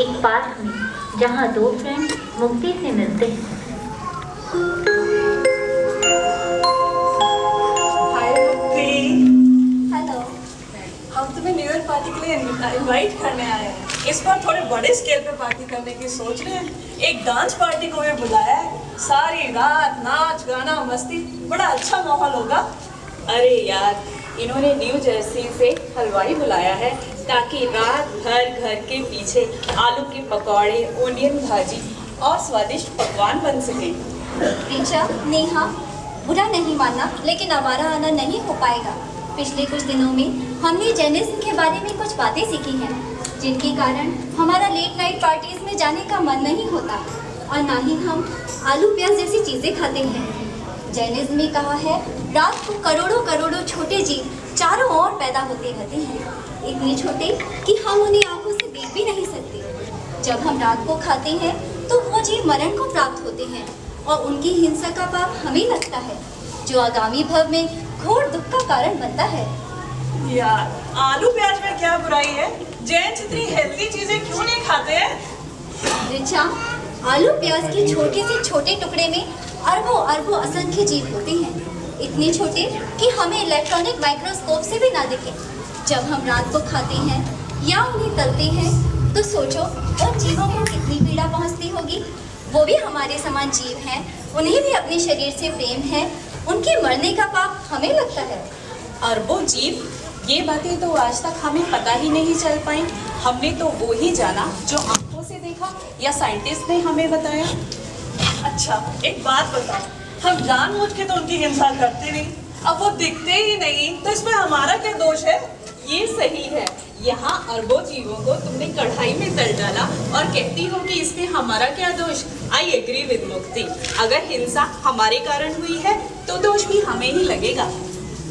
एक पार्क में जहाँ दो फ्रेंड मुक्ति से मिलते हैं। हाय मुक्ति। हेलो। हम तुम्हें न्यू ईयर पार्टी के लिए इनवाइट करने आए हैं। इस बार थोड़े बड़े स्केल पे पार्टी करने की सोच रहे हैं। एक डांस पार्टी को भी बुलाया है। सारी रात नाच गाना मस्ती, बड़ा अच्छा माहौल होगा। अरे यार, इन्होंने न्यू जर्सी से हलवाई बुलाया है ताकि रात भर घर के पीछे आलू के पकौड़े, ओनियन भाजी और स्वादिष्ट पकवान बन सके। ऋचा, नेहा, बुरा नहीं मानना, लेकिन हमारा आना नहीं हो पाएगा। पिछले कुछ दिनों में हमने जैनिज्म के बारे में कुछ बातें सीखी हैं, जिनके कारण हमारा लेट नाइट पार्टीज में जाने का मन नहीं होता और ना ही हम आलू प्याज जैसी चीज़ें खाते हैं। जैनिज्म में कहा है, रात को करोड़ों करोड़ों छोटे जीव चारों ओर पैदा होते रहते हैं, इतने छोटे कि हम उन्हें आंखों से देख भी नहीं सकते। जब हम रात को खाते हैं तो वो जीव मरण को प्राप्त होते हैं और उनकी हिंसा का पाप हमें लगता है, जो आगामी भव में घोर दुख का कारण बनता है। यार, आलू प्याज में क्या बुराई है? जैन इतनी हेल्दी चीजें क्यों नहीं खाते हैं? ऋचा, आलू प्याज के छोटे से छोटे टुकड़े में अरबों अरबों असंख्य जीव होते हैं, इतने छोटे कि हमें इलेक्ट्रॉनिक माइक्रोस्कोप से भी ना दिखे। जब हम रात को खाते हैं या उन्हें तलते हैं तो सोचो उन जीवों को कितनी पीड़ा पहुंचती होगी। वो भी हमारे समान जीव हैं, उन्हें भी अपने शरीर से प्रेम है, उनके मरने का पाप हमें लगता है। अरबों जीव, ये बातें तो आज तक हमें पता ही नहीं चल पाई। हमने तो वो ही जाना जो आंखों से देखा या साइंटिस्ट ने हमें बताया। अच्छा, एक बात बताओ, हम जानबूझ के तो उनकी हिंसा करते नहीं, अब वो दिखते ही नहीं तो इसमें हमारा क्या दोष है? ये सही है, यहाँ अरबों जीवों को तुमने कढ़ाई में तल डाला और कहती हो कि इसमें हमारा क्या दोष। आई एग्री विद मुक्ति, अगर हिंसा हमारे कारण हुई है तो दोष भी हमें ही लगेगा।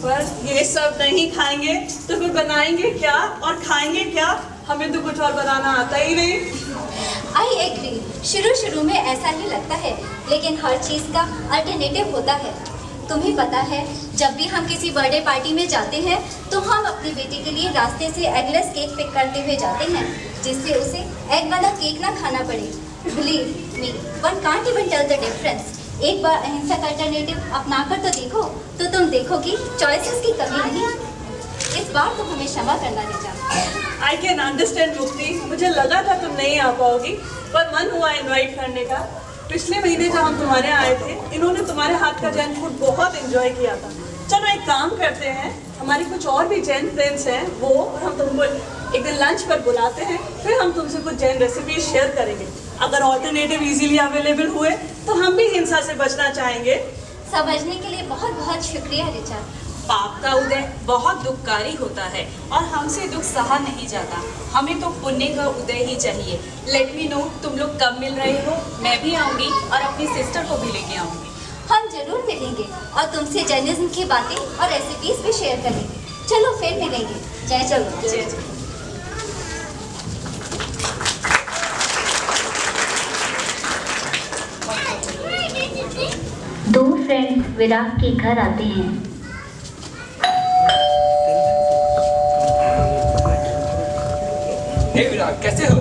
पर ये सब नहीं खाएंगे तो फिर बनाएंगे क्या और खाएंगे क्या? हमें तो कुछ और बनाना आता ही नहीं। आई एग्री, शुरू में ऐसा ही लगता है, लेकिन हर चीज़ का अल्टरनेटिव होता है। तुम्हें पता है, जब भी हम किसी बर्थडे पार्टी में जाते हैं तो हम अपनी बेटी के लिए रास्ते से एगलेस केक पिक करते हुए जाते हैं, जिससे उसे एग वाला केक ना खाना पड़े। Believe me, one can't even tell the difference. एक बार अहिंसक अल्टरनेटिव अपनाकर तो देखो, तो तुम देखोगी चॉइसेस की कमी नहीं। इस बार तो हमें क्षमा करना ऋचा। आई कैन अंडरस्टैंड मुक्ति, मुझे लगा था तुम नहीं आ पाओगी, पर मन हुआ इनवाइट करने का। पिछले महीने जब हम तुम्हारे आए थे, इन्होंने तुम्हारे हाथ का जैन फूड बहुत एंजॉय किया था। चलो एक काम करते हैं, हमारी कुछ और भी जैन फ्रेंड्स हैं, वो हम तुमको एक दिन लंच पर बुलाते हैं, फिर हम तुमसे कुछ जैन रेसिपी शेयर करेंगे। अगर ऑल्टरनेटिव इजीली अवेलेबल हुए तो हम भी हिंसा से बचना चाहेंगे। समझने के लिए बहुत बहुत शुक्रिया ऋचा। पाप का उदय बहुत दुखकारी होता है और हमसे दुख सहा नहीं जाता। हमें तो पुण्य का उदय ही चाहिए। लेट मी नो तुम लोग कब मिल रहे हो, मैं भी आऊँगी और अपनी सिस्टर को भी लेके आऊँगी। हम जरूर मिलेंगे और तुमसे जैनिज्म की बातें और रेसिपीज भी शेयर करेंगे। चलो फिर मिलेंगे। जय चलो। जय जय। दो फ्रेंड्स विराग के घर आते हैं। हे विराग, कैसे हो?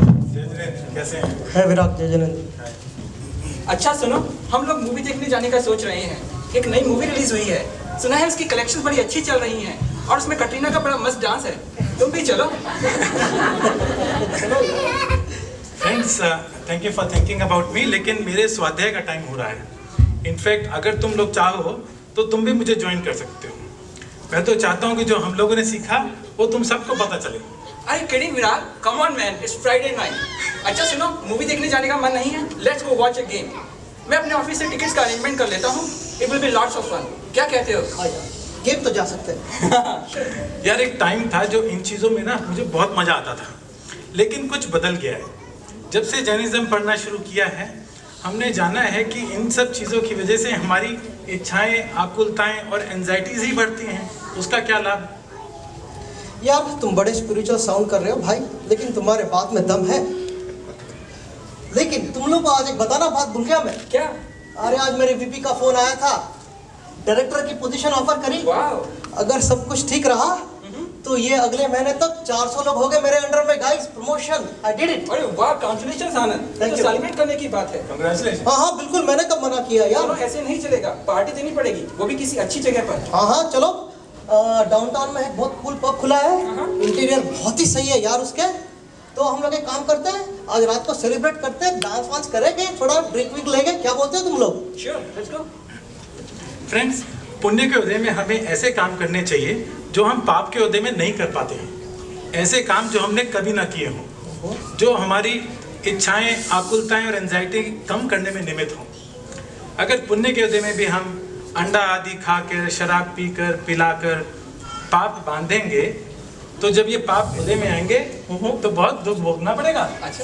कैसे हैं? है विराग, जय जयनंद। अच्छा सुनो, हम लोग मूवी देखने जाने का सोच रहे हैं। एक नई मूवी रिलीज हुई है, सुना है उसकी कलेक्शन बड़ी अच्छी चल रही हैं और उसमें कटरीना का बड़ा मस्त डांस है। तुम भी चलो। Friends, thank you for thinking about me, लेकिन मेरे स्वाध्याय का टाइम हो रहा है। इनफैक्ट अगर तुम लोग चाहो तो तुम भी मुझे ज्वाइन कर सकते हो। मैं तो चाहता हूँ कि जो हम लोगों ने सीखा वो तुम सबको पता चले। अरे kidding Virag, come on man, it's Friday night. अच्छा सुनो, मूवी देखने जाने का मन नहीं है? Let's go watch a game. मैं अपने ऑफिस से टिकट्स का अरेंजमेंट कर लेता हूँ। It will be lots of fun. क्या कहते हो? गेम तो जा सकते हैं। यार, एक टाइम था जो इन चीज़ों में ना मुझे बहुत मज़ा आता था, लेकिन कुछ बदल गया है। जब से जैनिज्म पढ़ना शुरू किया है, हमने जाना है कि इन सब चीज़ों की वजह से हमारी इच्छाएं, आकुलताएं और एंजाइटीज ही बढ़ती हैं। उसका क्या लाभ? यार, तुम बड़े स्पिरिचुअल साउंड कर रहे हो भाई, लेकिन तुम्हारे बात में दम है। लेकिन तुम लोग को आज एक बताना बात भूल गया मैं। क्या? अरे आज मेरे वीपी का फोन आया था, डायरेक्टर की पोजीशन ऑफर करी। वाओ। अगर सब कुछ ठीक रहा तो ये अगले महीने तक 400 लोग हो गए मेरे अंडर में guys. Promotion, I did it. अरे वाह, कांग्रेचुलेशंस आनंद। Thank तो you. सेलिब्रेट करने की बात है। कंग्रेचुलेशन। हाँ हाँ बिल्कुल, मैंने कब मना किया चलो, यार। ऐसे नहीं चलेगा, पार्टी देनी पड़ेगी, वो भी किसी अच्छी जगह पर। हाँ हाँ चलो, डाउनटाउन में एक बहुत कूल पब खुला है, इंटीरियर बहुत ही सही है यार उसके। तो हम लोग एक काम करते हैं, आज रात को सेलिब्रेट करते हैं, डांस वांस करेंगे, थोड़ा ड्रिंक विंक लेंगे, क्या बोलते हो तुम लोग? Sure, let's go. फ्रेंड्स, पुण्य के उदय में हमें ऐसे काम करने चाहिए जो हम पाप के उदय में नहीं कर पाते हैं। ऐसे काम जो हमने कभी ना किए हों, जो हमारी इच्छाएं, आकुलताएं और एंजाइटी कम करने में निमित्त हों। अगर पुण्य के उदय में भी हम अंडा आदि खाकर, शराब पीकर, पिलाकर पाप बांधेंगे, तो जब ये पाप उदय में आएंगे तो बहुत दुख भोगना पड़ेगा। अच्छा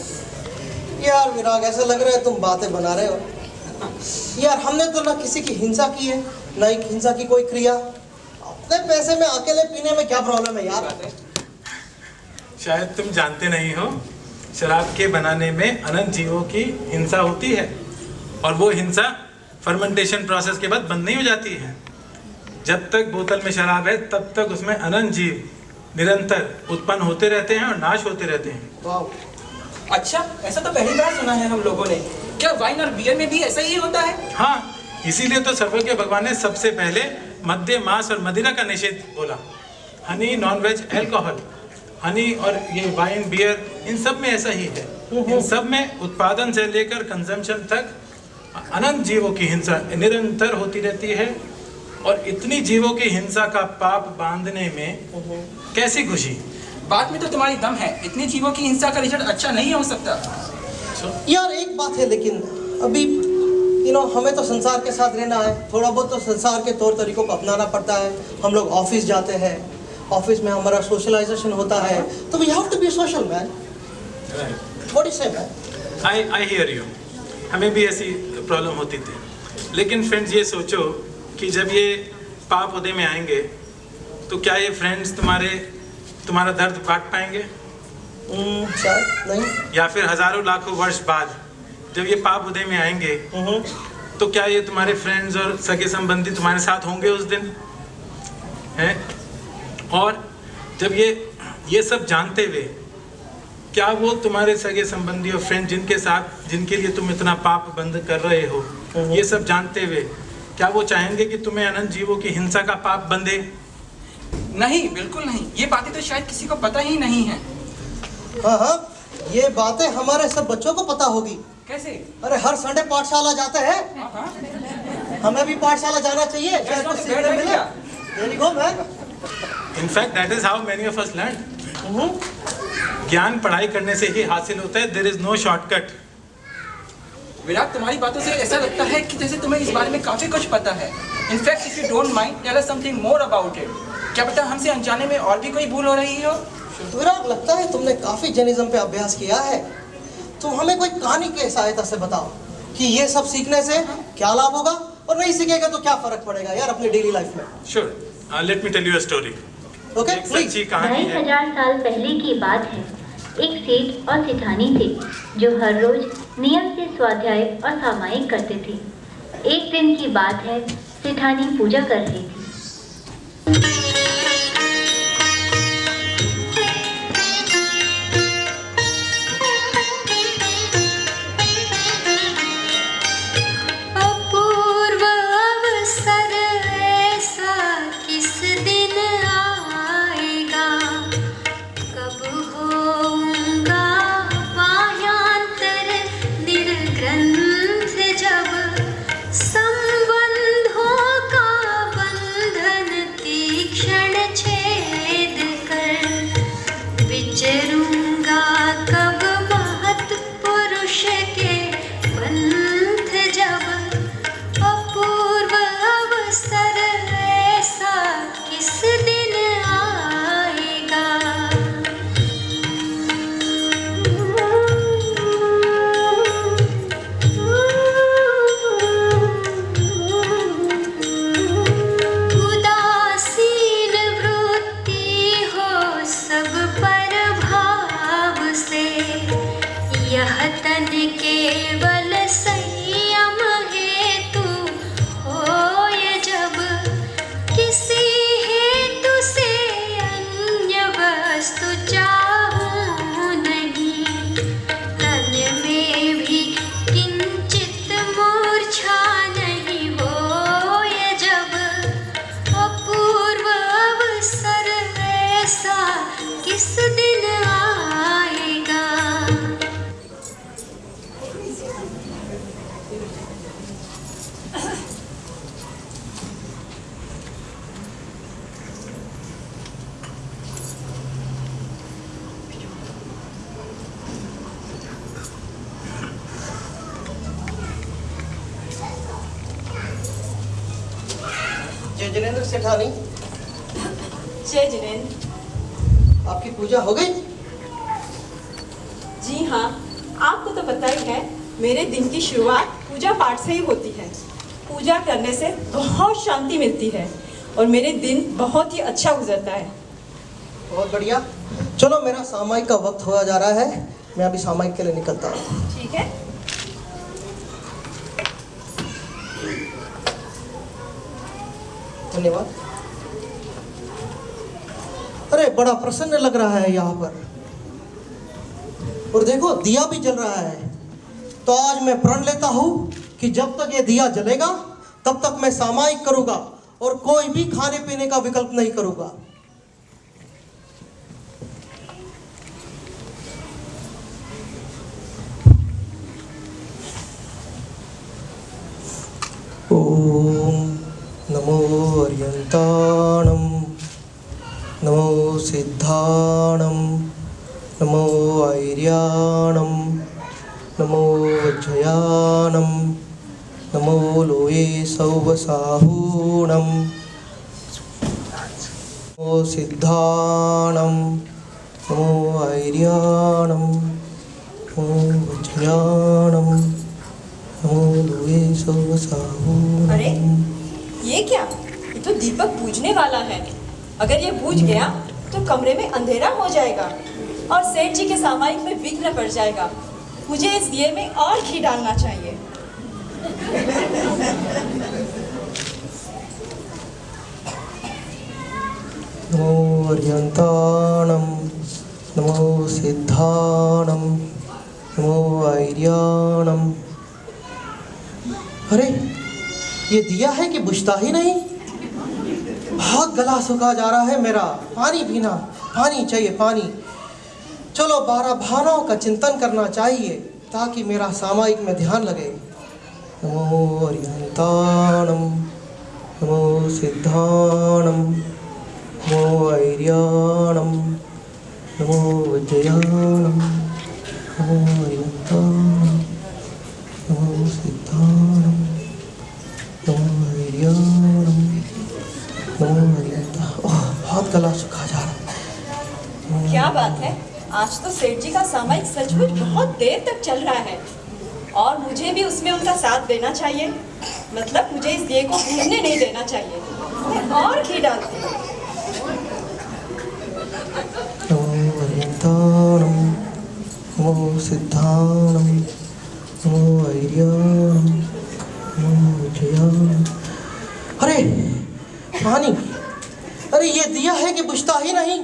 यार विराग, ऐसा लग रहा है तुम बातें बना रहे हो यार। हमने तो ना किसी की हिंसा की है, ना ही हिंसा की कोई क्रिया। अपने पैसे में अकेले पीने में क्या प्रॉब्लम है यार? शायद तुम जानते नहीं हो, शराब के बनाने में अनंत जीवों की हिंसा होती है, और वो हिंसा फर्मेंटेशन प्रोसेस के बाद बंद नहीं हो जाती है। जब तक बोतल में शराब है तब तक उसमें अनंत जीव निरंतर उत्पन्न होते रहते हैं और नाश होते रहते हैं। वाह, अच्छा, ऐसा तो पहली बार सुना है हम लोगों ने। क्या वाइन और बियर में भी ऐसा ही होता है? हाँ, इसीलिए तो सर्वज्ञ भगवान ने सबसे पहले मद्य, मांस और मदिरा का निषेध बोला। Honey, non veg, alcohol, honey और ये वाइन, बियर, इन सब में ऐसा ही है। इन सब में उत्पादन से लेकर कंजम्पशन तक अनंत जीवों की हिंसा निरंतर होती रहती है, और इतनी जीवों की हिंसा का पाप बांधने में कैसी खुशी। बात में तो तुम्हारी दम है, इतनी जीवों की हिंसा का रिजल्ट अच्छा नहीं हो सकता। यार एक बात है, लेकिन अभी हमें तो संसार के साथ रहना है, थोड़ा बहुत तो संसार के तौर तरीकों को अपनाना पड़ता है। हम लोग ऑफिस जाते हैं, ऑफिस में हमारा सोशलाइजेशन होता है, तो we have to be social man. What you say man? I hear you. हमें भी ऐसी प्रॉब्लम होती थी, लेकिन फ्रेंड्स ये सोचो कि जब ये पाप उदय में आएंगे तो क्या ये फ्रेंड्स तुम्हारा दर्द बांट पाएंगे? शायद नहीं। या फिर हजारों लाखों वर्ष बाद जब ये पाप उदय में आएंगे तो क्या ये तुम्हारे फ्रेंड्स और सगे संबंधी तुम्हारे साथ होंगे उस दिन? हैं? और जब ये सब जानते हुए क्या वो तुम्हारे सगे संबंधी और फ्रेंड जिनके लिए तुम इतना पाप बंद कर रहे हो, ये सब जानते हुए क्या वो चाहेंगे कि तुम्हें अनंत जीवों की हिंसा का पाप बंधे? नहीं, बिल्कुल नहीं। ये बातें तो शायद किसी को पता ही नहीं है। हाँ हाँ, ये बातें हमारे सब बच्चों को पता होगी। कैसे? अरे हर संडे पाठशाला जाते हैं, हमें भी पाठशाला जाना चाहिए। शायद कुछ सीखने मिले। There you go, man. In fact, that is how many of us learn. ज्ञान पढ़ाई करने से ही हासिल होता है। There is no shortcut. Virat, तुम्हारी बातों से ऐसा लगता है कि जैसे तुम्हें इस बारे में काफी कुछ पता है। In fact, if you don't mind, tell us something more about it. क्या पता हमसे अनजाने में और भी कोई भूल हो रही हो? विराट, लगता है तुमने काफी जैनिज्म पे अभ्यास किया है। तो हमें कोई कहानी की सहायता से बताओ कि ये सब सीखने से क्या लाभ होगा, और नहीं सीखेगा तो क्या फर्क पड़ेगा यार अपनी डेली लाइफ में। Sure. Let me tell you a story. Okay, एक सच्ची कहानी है। 2500 साल पहले की बात है। एक सेठ और सेठानी थे जो हर रोज नियम से स्वाध्याय और सामायिक करते थे। एक दिन की बात है, सेठानी पूजा कर रही थी। अपूर्व अवसर ऐसा किस दिन आएगा, कब होऊंगा वाह्यांतर निर्ग्रंथ, जब संबंधों का बंधन तीक्ष्ण छेद कर विचरूंगा, कब महत् पुरुष के पंथ, जब अपूर्व अवसर ऐसा किस दिन आएगा। उदासीन वृत्ति हो सब पर भाव से, यह तन केवल संयम हेतु होय, जब किसी हेतु से अन्य जय जिनेंद्र सेठानी। जय जिनेंद्र। आपकी पूजा हो गई? जी हाँ, आपको तो पता ही है मेरे दिन की शुरुआत पूजा पाठ से ही होती है। पूजा करने से बहुत शांति मिलती है और मेरे दिन बहुत ही अच्छा गुजरता है। बहुत बढ़िया। चलो मेरा सामायिक का वक्त होया जा रहा है, मैं अभी सामायिक के लिए निकलता हूँ। ठीक है। धन्यवाद। अरे बड़ा प्रसन्न लग रहा है यहाँ पर, और देखो दिया भी जल रहा है। तो आज मैं प्रण लेता हूँ कि जब तक ये दिया जलेगा तब तक मैं सामायिक करूँगा और कोई भी खाने पीने का विकल्प नहीं करूँगा। ओम नमो अर्यंताणं, नमो सिद्धाणं, नमो ऐर्याणं, नमो वज्रयाणं, नमो लोये सौवसाहूणं, नमो सिद्धाणं, नमो ऐर्याणं, नमो वज्रयाणं, नमो लोये सौवसाहूणं। अरे ये क्या? ये तो दीपक बूझने वाला है। अगर ये बूझ गया तो कमरे में अंधेरा हो जाएगा और सेठ जी के सामायिक में विघ्न पड़ जाएगा। मुझे इस दिए में और घी डालना चाहिए। नमो अर्यंताणं, नमो सिद्धाणं, नमो ऐर्याणं। अरे ये दिया है कि बुझता ही नहीं। बहुत गला सूखा जा रहा है मेरा, पानी पीना, पानी चाहिए पानी। चलो 12 भावनाओं का चिंतन करना चाहिए ताकि मेरा सामायिक में ध्यान लगे। नमो अर्यंताणं, नमो सिद्धाणं, नमो ऐर्याणं, नमो वज्रयाणं, नमो अर्यंताणं, नमो सिद्धाणं, नमो ऐर्याणं, नमो अर्यंताणं। ओह बहुत गला सूखा जा रहा है। क्या बात है, आज तो सेठ जी का सामायिक सचमुच बहुत देर तक चल रहा है और मुझे भी उसमें उनका साथ देना चाहिए। मतलब मुझे इस दिए को भूलने नहीं देना चाहिए। मैं और घी डालती हूँ। नमो अर्यंताणं, नमो सिद्धाणं, नमो ऐर्याणं, नमो वज्रयाणं। अरे पानी, अरे ये दिया है कि बुझता ही नहीं।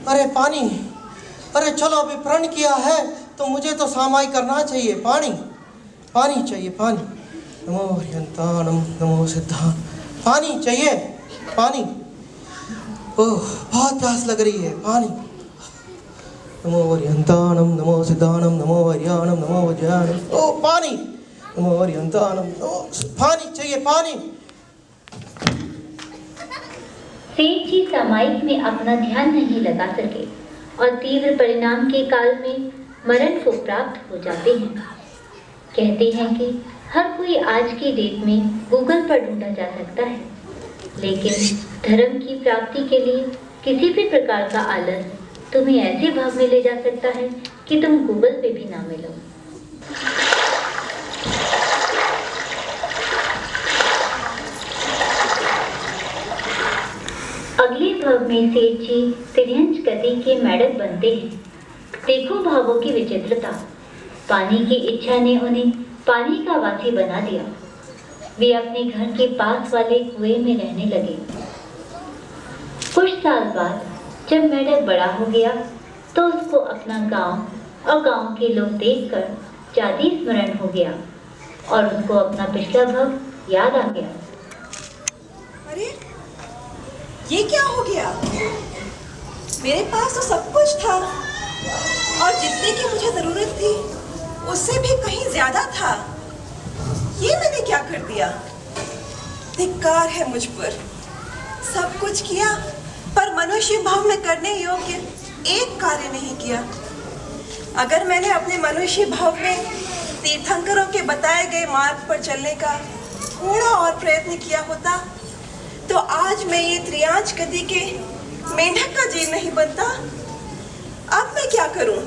अरे पानी, अरे चलो अभी प्रण किया है तो मुझे तो सामायिक करना चाहिए। पानी, पानी चाहिए पानी। नमो अर्यंताणं, नमो सिद्धाणं। पानी चाहिए पानी। ओह बहुत प्यास लग रही है, पानी। नमो अर्यंताणं, नमो सिद्धाणं, नमो ऐर्याणं, नमो वज्रयाणं। ओह पानी, नमो अर्यंताणं, नमो पानी चाहिए पानी। सेठ जी सामायिक में अपना ध्यान नहीं लगा सके और तीव्र परिणाम के काल में मरण को प्राप्त हो जाते हैं। कहते हैं कि हर कोई आज की डेट में गूगल पर ढूंढा जा सकता है, लेकिन धर्म की प्राप्ति के लिए किसी भी प्रकार का आलस तुम्हें ऐसे भाव में ले जा सकता है कि तुम गूगल पे भी ना मिलो। अगले भाव में सेठ जी तिर्यंच गति के मेढक बनते हैं। देखो भावों की विचित्रता। पानी की इच्छा ने उन्हें पानी का वासी बना दिया। वे अपने घर के पास वाले कुएं में रहने लगे। कुछ साल बाद जब मेढक बड़ा हो गया तो उसको अपना गांव और गांव के लोग देखकर जाति स्मरण हो गया और उसको अपना पिछला भव याद आ गया। अरे ये क्या हो गया? मेरे पास तो सब कुछ था और जितने की मुझे जरूरत थी उससे भी कहीं ज्यादा था। ये मैंने क्या कर दिया? धिक्कार है मुझ पर। सब कुछ किया पर मनुष्य भाव में करने योग्य एक कार्य नहीं किया। अगर मैंने अपने मनुष्य भाव में तीर्थंकरों के बताए गए मार्ग पर चलने का थोड़ा और प्रयत्न किया होता तो आज मैं ये त्रियांश गति के मेंढक का जीव नहीं बनता। अब मैं क्या करूं?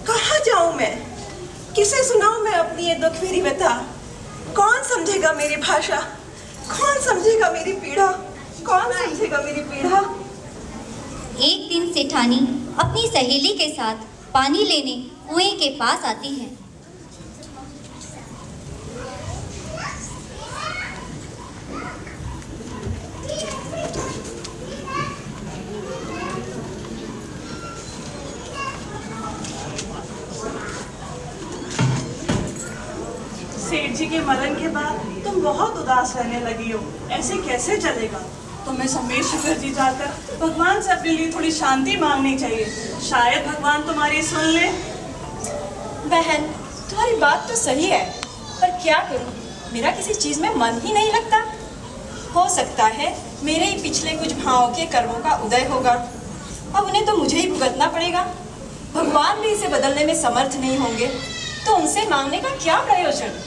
कहाँ जाऊं मैं? किसे सुनाऊं मैं अपनी ये दुख भरी व्यथा? कौन समझेगा मेरी भाषा? कौन समझेगा मेरी पीड़ा? कौन समझेगा मेरी पीड़ा? एक दिन सेठानी अपनी सहेली के साथ पानी लेने कुएं के पास आती है। सेठ जी के मरण के बाद तुम बहुत उदास रहने लगी हो। ऐसे कैसे चलेगा? तुम्हें समीर शुक्र जी जाकर भगवान से अपने लिए थोड़ी शांति मांगनी चाहिए। शायद भगवान तुम्हारी सुन ले। बहन, तुम्हारी बात तो सही है, पर क्या करूं? मेरा किसी चीज में मन ही नहीं लगता। हो सकता है मेरे ही पिछले कुछ भावों के कर्मों का उदय होगा। अब उन्हें तो मुझे ही भुगतना पड़ेगा। भगवान भी इसे बदलने में समर्थ नहीं होंगे, तो उनसे मांगने का क्या प्रयोजन?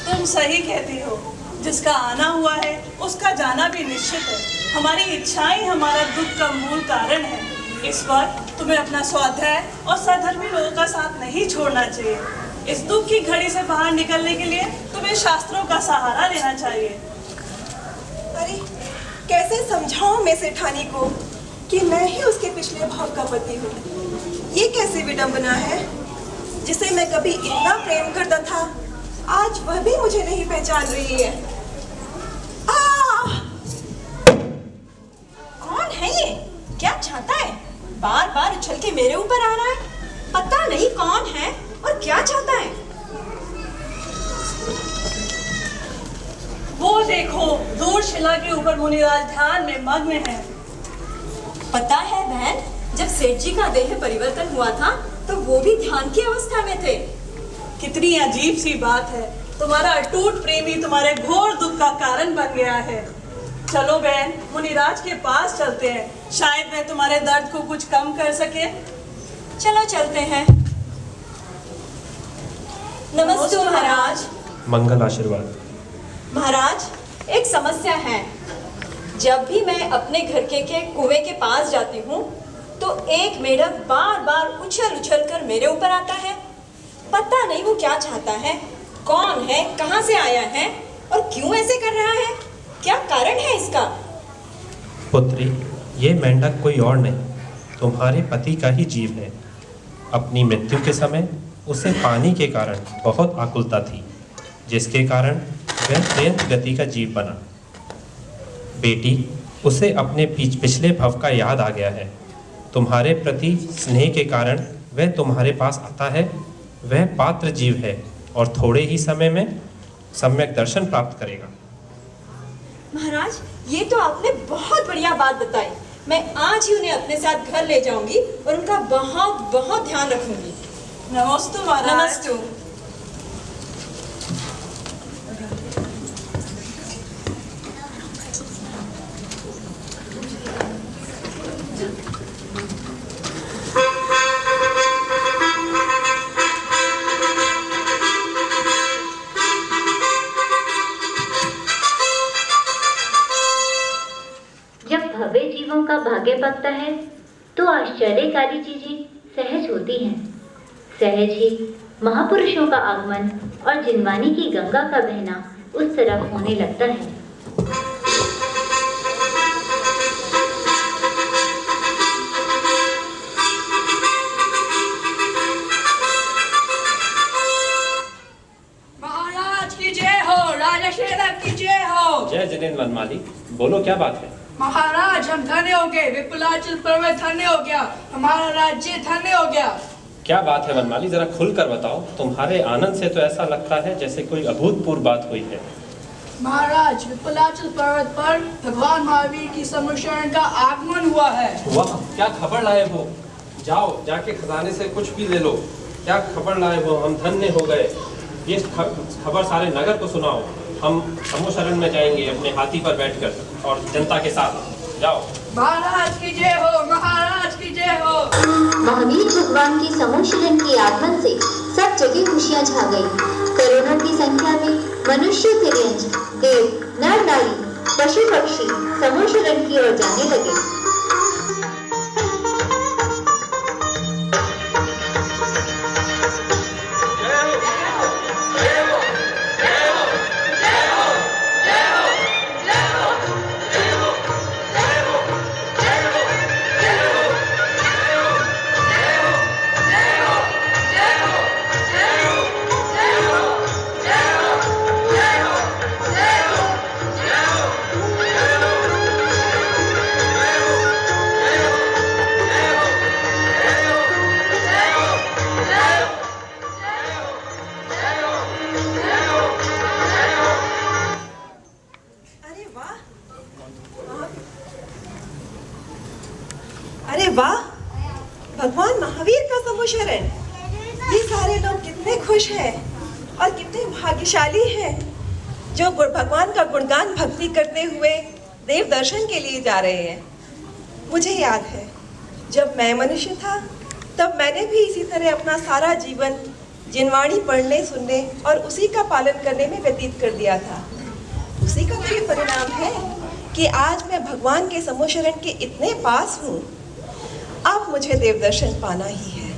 तुम सही कहती हो। जिसका आना हुआ है उसका जाना भी निश्चित है। हमारी इच्छाएं हमारा दुख का मूल कारण है। इस वक्त तुम्हें अपना स्वाध्याय और सधर्मी लोगों का साथ नहीं छोड़ना चाहिए। इस दुख की घड़ी से बाहर निकलने के लिए तुम्हें शास्त्रों का सहारा लेना चाहिए। अरे कैसे समझाऊं मैं सेठानी को कि मैं ही उसके पिछले भाव का पति हूँ? ये कैसी विडंबना है? जिसे मैं कभी इतना प्रेम करता था, आज वह भी मुझे नहीं पहचान रही है। कौन है ये? क्या चाहता है? बार बार उछल के मेरे ऊपर आ रहा है। पता नहीं कौन है और क्या चाहता है। वो देखो, दूर शिला के ऊपर मुनिराज ध्यान में मग्न है। पता है बहन, जब सेठ जी का देह परिवर्तन हुआ था तो वो भी ध्यान की अवस्था में थे। कितनी अजीब सी बात है। तुम्हारा अटूट प्रेमी तुम्हारे घोर दुख का कारण बन गया है। चलो बहन, मुनिराज के पास चलते हैं। शायद वह तुम्हारे दर्द को कुछ कम कर सके। चलो चलते हैं। नमस्ते महाराज। मंगल आशीर्वाद। महाराज, एक समस्या है। जब भी मैं अपने घर के कुएं के पास जाती हूँ तो एक मेढक बार बार उछल उछल कर मेरे ऊपर आता है। पता नहीं वो क्या चाहता है, कौन है, कहाँ से आया है और क्यों ऐसे कर रहा है? क्या कारण है इसका? पुत्री, ये मेंढक कोई और नहीं, तुम्हारे पति का ही जीव है। अपनी मृत्यु के समय उसे पानी के कारण बहुत आकुलता थी, जिसके कारण वह प्रेम गति का जीव बना। बेटी, उसे अपने पिछले भव का याद आ गया है। तुम्हारे प्रति स्नेह के कारण वह तुम्हारे पास आता है। वह पात्र जीव है और थोड़े ही समय में सम्यक दर्शन प्राप्त करेगा। महाराज, ये तो आपने बहुत बढ़िया बात बताई। मैं आज ही उन्हें अपने साथ घर ले जाऊंगी और उनका बहुत बहुत ध्यान रखूंगी। नमस्ते महाराज। नमस्ते। का भाग्य पकता है तो आश्चर्यकारी चीजें सहज होती हैं। सहज ही महापुरुषों का आगमन और जिनवानी की गंगा का बहना उस तरफ होने लगता है। महाराज की जय हो, राजा शेरक की जय हो। जय जिनेंद्र वनमाली, बोलो क्या बात है? महाराज, हम धन्य हो गए। विपुलाचल पर्वत धन्य हो गया, हमारा राज्य धन्य हो गया। क्या बात है वनमाली, जरा खुलकर बताओ। तुम्हारे आनंद से तो ऐसा लगता है जैसे कोई अभूतपूर्व बात हुई है। महाराज, विपुलाचल पर्वत पर भगवान महावीर की समशरण का आगमन हुआ है। वाह, क्या खबर लाए हो। जाओ, जाके खजाने से कुछ भी ले लो। क्या खबर लाए हो, हम धन्य हो गए। ये खबर सारे नगर को सुनाओ। हम समूह में जाएंगे अपने हाथी पर बैठकर और जनता के साथ। जाओ। महाराज की जय हो, महाराज की जय हो। महावीर भगवान की समूह के आगमन से सब जगह खुशियां छा गई। करोड़ों की संख्या में मनुष्य, तिर्यंच, देव, नर नारी पशु पक्षी समूह शरण की ओर जाने लगे। अरे वाह, भगवान महावीर का समूह शरण। ये सारे लोग कितने खुश हैं और कितने भाग्यशाली हैं जो भगवान का गुणगान भक्ति करते हुए देव दर्शन के लिए जा रहे हैं। मुझे याद है जब मैं मनुष्य था तब मैंने भी इसी तरह अपना सारा जीवन जिनवाणी पढ़ने, सुनने और उसी का पालन करने में व्यतीत कर दिया था। उसी का तो ये परिणाम है कि आज मैं भगवान के समूह शरण के इतने पास हूँ। अब मुझे देव दर्शन पाना ही है,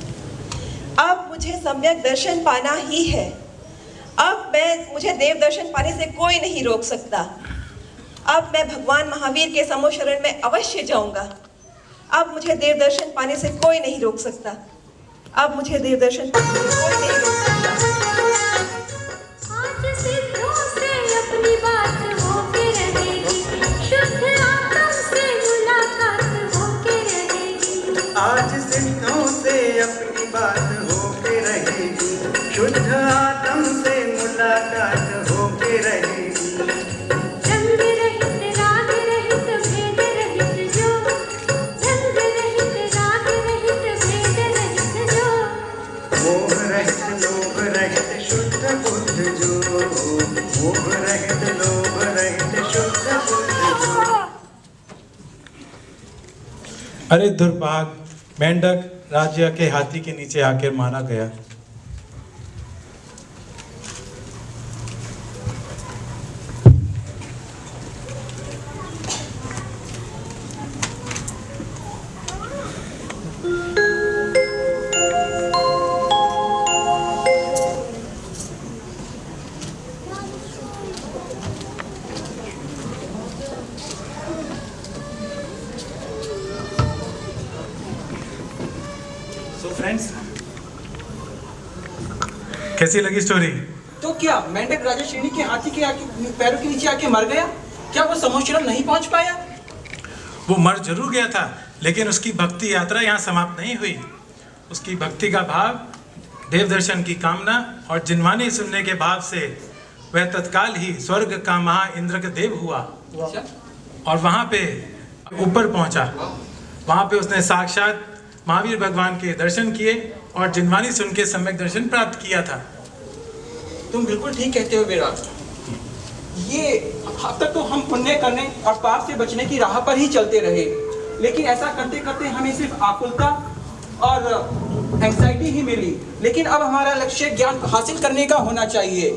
अब मुझे सम्यक दर्शन पाना ही है। अब मुझे देव दर्शन पाने से कोई नहीं रोक सकता। अब मैं भगवान महावीर के समूह शरण में अवश्य जाऊंगा। अब मुझे देव दर्शन पाने से कोई नहीं रोक सकता। अब मुझे देव दर्शन पाने से कोई नहीं रोक सकता। आज सिद्धों से अपनी बात होके रहेगी, शुद्ध आत्म से मुलाकात होके रहेगी। आज सिद्धों से अपनी बात होके रहेगी, शुद्ध आत्म से मुलाकात होके रहेगी। रंग रहित राग रहित भेद रहित जो, रंग रहित राग रहित भेद रहित जो, मोह रहित लोभ रहित शुद्ध बुद्ध जो, मोह रहित लोभ रहित शुद्ध बुद्ध जो। अरे दुर्भाग, मेंढक राज्य के हाथी के नीचे आकर मारा गया। फ्रेंड्स, कैसी लगी स्टोरी? तो क्या मेंढक राजा श्रेणी के हाथी के पैरों के नीचे आके मर गया? क्या वो समूह शरण नहीं पहुंच पाया? वो मर जरूर गया था, लेकिन उसकी भक्ति यात्रा यहाँ समाप्त नहीं हुई। उसकी भक्ति का भाव, देव दर्शन की कामना और जिनवानी सुनने के भाव से वह तत्काल ही स्वर्ग का महा इंद्र का देव हुआ और वहाँ पे ऊपर पहुँचा। वहाँ पे उसने साक्षात महावीर भगवान के दर्शन किए और जिनवानी सुन के सम्यक दर्शन प्राप्त किया था। तुम बिल्कुल ठीक कहते हो विराट। ये अब तक तो हम पुण्य करने और पाप से बचने की राह पर ही चलते रहे, लेकिन ऐसा करते करते हमें सिर्फ आकुलता और एंग्जाइटी ही मिली। लेकिन अब हमारा लक्ष्य ज्ञान हासिल करने का होना चाहिए।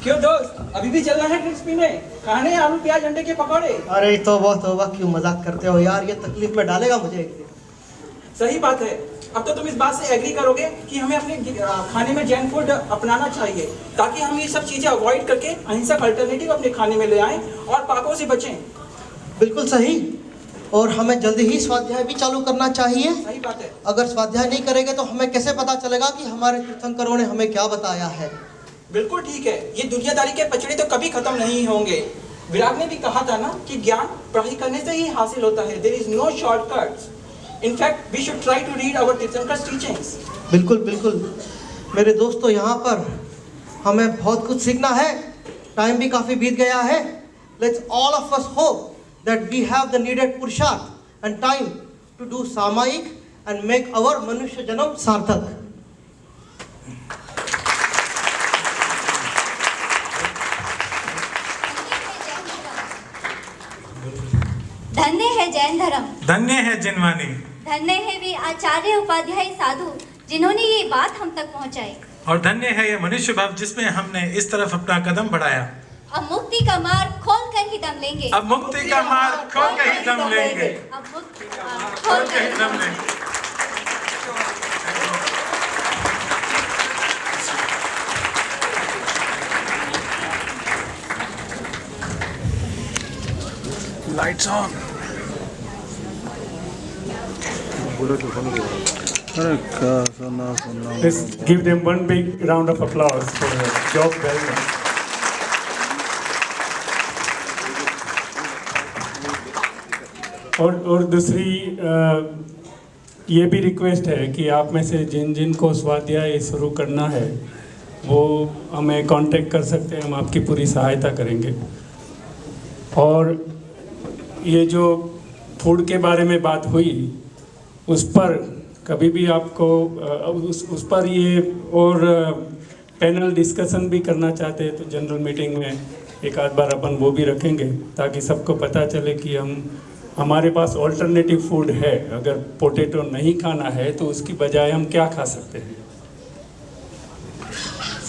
क्यों दोस्त, अभी भी चलना है ड्रिंक्स पीने? खाने आलू प्याज अंडे के पकौड़े? अरे तौबा तौबा, क्यों मजाक करते हो यार, ये तकलीफ में डालेगा मुझे एक दिन। सही बात है। अब तो तुम इस बात से एग्री करोगे कि हमें अपने खाने में जैन फूड अपनाना चाहिए, ताकि हम ये सब चीजें अवॉइड करके अहिंसक अल्टरनेटिव अपने खाने में ले आएं और पापों से बचें। बिल्कुल सही। और हमें जल्दी ही स्वाध्याय भी चालू करना चाहिए। सही बात है। अगर स्वाध्याय नहीं करेंगे तो हमें कैसे पता चलेगा कि हमारे तीर्थंकरों ने हमें क्या बताया है। बिल्कुल ठीक है। ये दुनियादारी के पचड़े तो कभी खत्म नहीं होंगे। विराट ने भी कहा था ना कि ज्ञान पढ़ाई करने से ही हासिल होता है। There is no shortcuts. In fact, we should try to read our Tirthankars teachings. बिल्कुल बिल्कुल मेरे दोस्तों, यहाँ पर हमें बहुत कुछ सीखना है। टाइम भी काफ़ी बीत गया है। Let's all of us hope that we have the needed पुरुषार्थ and time to do सामायिक and make our मनुष्य जन्म सार्थक। धन्य है जैन धर्म, धन्य है जिनवानी, धन्य है वे आचार्य उपाध्याय साधु जिन्होंने ये बात हम तक पहुंचाई। और धन्य है ये मनुष्य भाव जिसमें हमने इस तरफ अपना कदम बढ़ाया। अब मुक्ति का मार्ग खोल कर ही दम लेंगे। अब मुक्ति का मार्ग खोल कर ही दम लेंगे। अब मुक्ति का मार्ग खोल कर ही दम लेंगे। Lights on. Let's give them one big round of applause for the job well done. और दूसरी ये भी रिक्वेस्ट है कि आप में से जिन जिन को स्वाध्याय शुरू करना है वो हमें कांटेक्ट कर सकते हैं, हम आपकी पूरी सहायता करेंगे। और ये जो फूड के बारे में बात हुई उस पर कभी भी आपको उस पर ये और पैनल डिस्कशन भी करना चाहते हैं तो जनरल मीटिंग में एक आध बार अपन वो भी रखेंगे ताकि सबको पता चले कि हमारे पास ऑल्टरनेटिव फूड है। अगर पोटैटो नहीं खाना है तो उसकी बजाय हम क्या खा सकते हैं।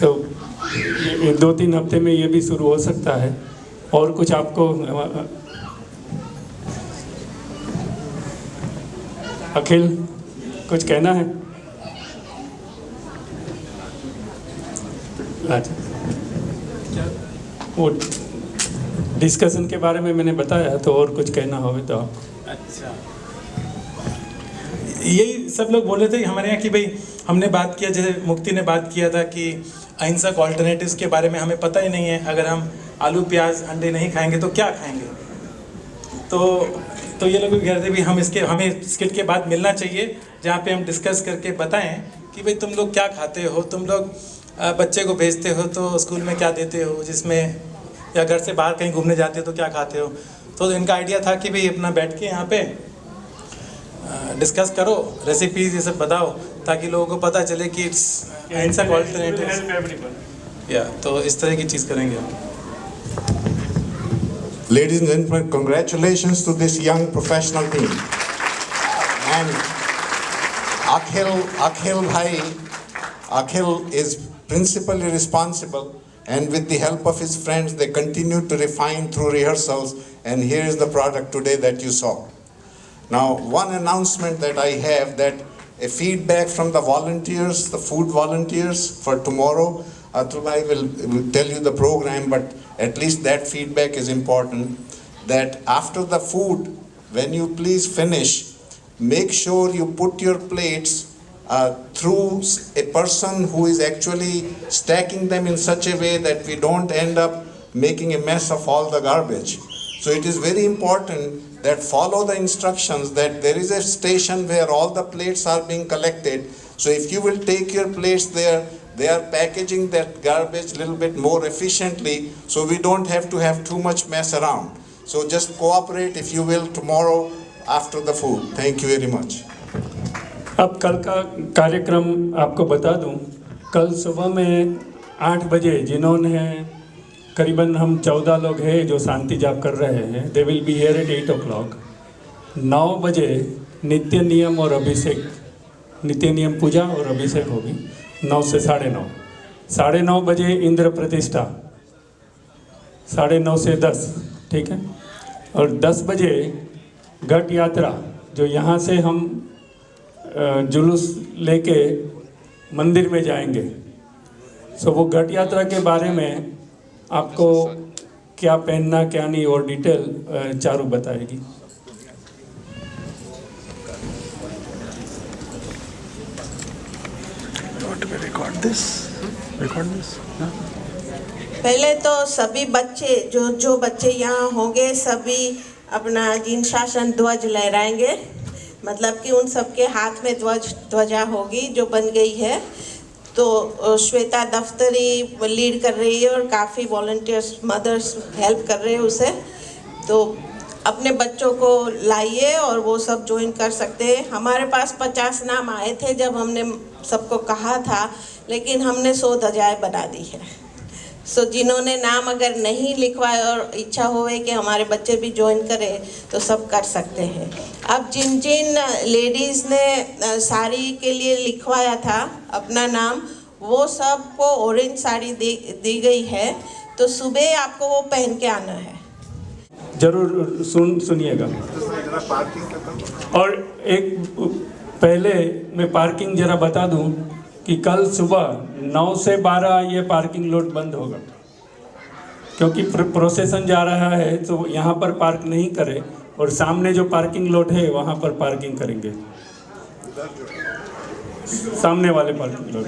तो ये 2-3 हफ्ते में ये भी शुरू हो सकता है। और कुछ आपको अखिल कुछ कहना है? अच्छा, वो डिस्कशन के बारे में मैंने बताया तो और कुछ कहना हो तो आप। अच्छा, यही सब लोग बोले थे हमारे यहाँ कि भाई हमने बात किया, जैसे मुक्ति ने बात किया था कि अहिंसक ऑल्टरनेटिव्स के बारे में हमें पता ही नहीं है। अगर हम आलू प्याज अंडे नहीं खाएंगे तो क्या खाएंगे। तो ये लोग भी कह रहे थे भी हमें स्किट के बाद मिलना चाहिए जहाँ पे हम डिस्कस करके बताएं कि भाई तुम लोग क्या खाते हो, तुम लोग बच्चे को भेजते हो तो स्कूल में क्या देते हो, जिसमें या घर से बाहर कहीं घूमने जाते हो तो क्या खाते हो। तो इनका आइडिया था कि भाई अपना बैठ के यहाँ पे डिस्कस करो, रेसिपीज ये सब बताओ ताकि लोगों को पता चले कि इट्स अहिंसक ऑल्टरनेटिव्स। या तो इस तरह की चीज़ करेंगे हम। Ladies and gentlemen, congratulations to this young professional team. And Akhil is principally responsible, and with the help of his friends, they continue to refine through rehearsals, and here is the product today that you saw. Now, one announcement that I have, that a feedback from the volunteers, the food volunteers for tomorrow. Atul bhai will tell you the program, but at least that feedback is important. That after the food, when you please finish, make sure you put your plates through a person who is actually stacking them in such a way that we don't end up making a mess of all the garbage. So it is very important that follow the instructions, that there is a station where all the plates are being collected. So if you will take your plates there, they are packaging that garbage a little bit more efficiently, so we don't have to have too much mess around. So just cooperate, if you will, tomorrow after the food. Thank you very much. अब कल का कार्यक्रम आपको बता दूं, कल सुबह में 8 बजे जिन्होंने करीबन हम 14 लोग हैं जो शांति जाप कर रहे हैं, they will be here eight 8 o'clock. 9 बजे नित्य नियम और अभिषेक, नित्य नियम पूजा और अभिषेक होगी 9 से 9:30. 9:30 बजे इंद्र प्रतिष्ठा, 9:30 से 10, ठीक है. और 10 बजे घट यात्रा, जो यहाँ से हम जुलूस लेके मंदिर में जाएंगे. सो वो घट यात्रा के बारे में आपको क्या पहनना क्या नहीं और डिटेल चारू बताएगी. पहले तो सभी बच्चे जो बच्चे यहाँ होंगे सभी अपना जिन शासन ध्वज लहराएंगे, मतलब कि उन सबके हाथ में ध्वजा होगी जो बन गई है. तो श्वेता दफ्तरी लीड कर रही है और काफ़ी वॉलंटियर्स मदर्स हेल्प कर रहे हैं उसे. तो अपने बच्चों को लाइए और वो सब ज्वाइन कर सकते हैं. हमारे पास 50 नाम आए थे जब हमने सबको कहा था, लेकिन हमने 100 ध्वजाएँ बना दी है. सो जिन्होंने नाम अगर नहीं लिखवाए और इच्छा होवे कि हमारे बच्चे भी ज्वाइन करें तो सब कर सकते हैं. अब जिन जिन लेडीज़ ने साड़ी के लिए लिखवाया था अपना नाम, वो सबको ऑरेंज साड़ी दी गई है. तो सुबह आपको वो पहन के आना है। जरूर सुनिएगा। और एक पहले मैं पार्किंग जरा बता दूं कि कल सुबह 9 से 12 ये पार्किंग लॉट बंद होगा, क्योंकि प्रोसेसन जा रहा है तो यहाँ पर पार्क नहीं करें और सामने जो पार्किंग लॉट है वहाँ पर पार्किंग करेंगे, सामने वाले पार्किंग लॉट।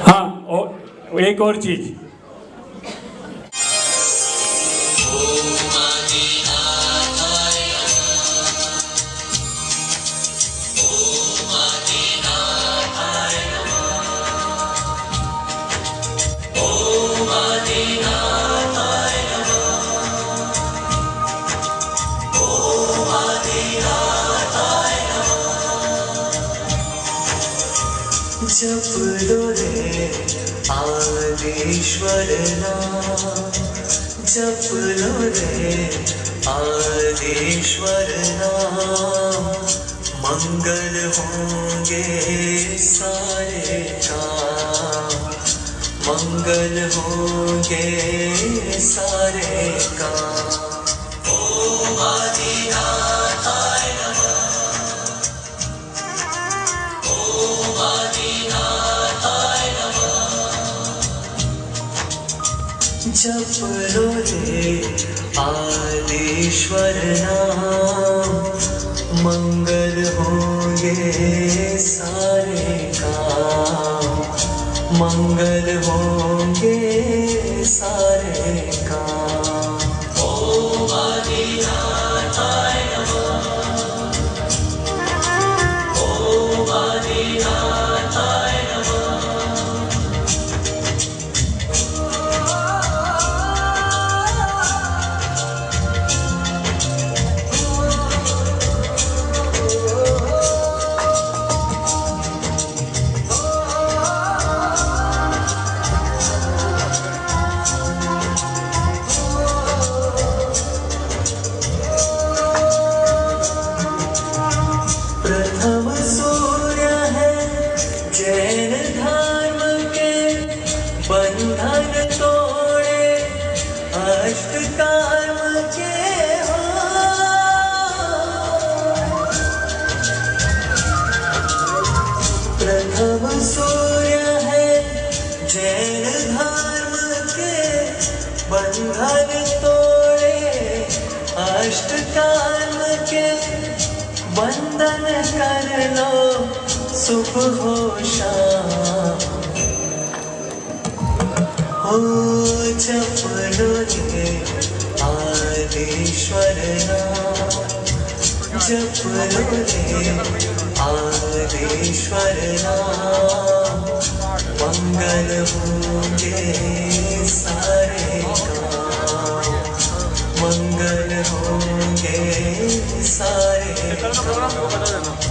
हाँ, और एक और चीज, जप लो रे आदिश्वर नाम, जप लो रे आदिश्वर नाम, मंगल होंगे सारे काम, मंगल होंगे सारे काम। ओम आदिनाथाय नमः, ओम आदिनाथाय नमः। जप लो रे आदिश्वर नाम, मंगल होंगे सारे काम, मंगल होंगे सारे काम। ओम आदिनाथाय नमः, ओम आदिनाथाय नमः। प्रथम सूर्य है जैन धर्म के, बंधन तोड़े अष्ट कर्म के हो। प्रथम सूर्य है जैन धर्म के, बंधन तोड़े अष्ट कर्म के, वंदन कर लो सुबह हो शाम। हो जप लो रे आदिश्वर नाम, जप लो रे आदिश्वर नाम, मंगल होंगे सारे काम, मंगल होंगे सारे काम।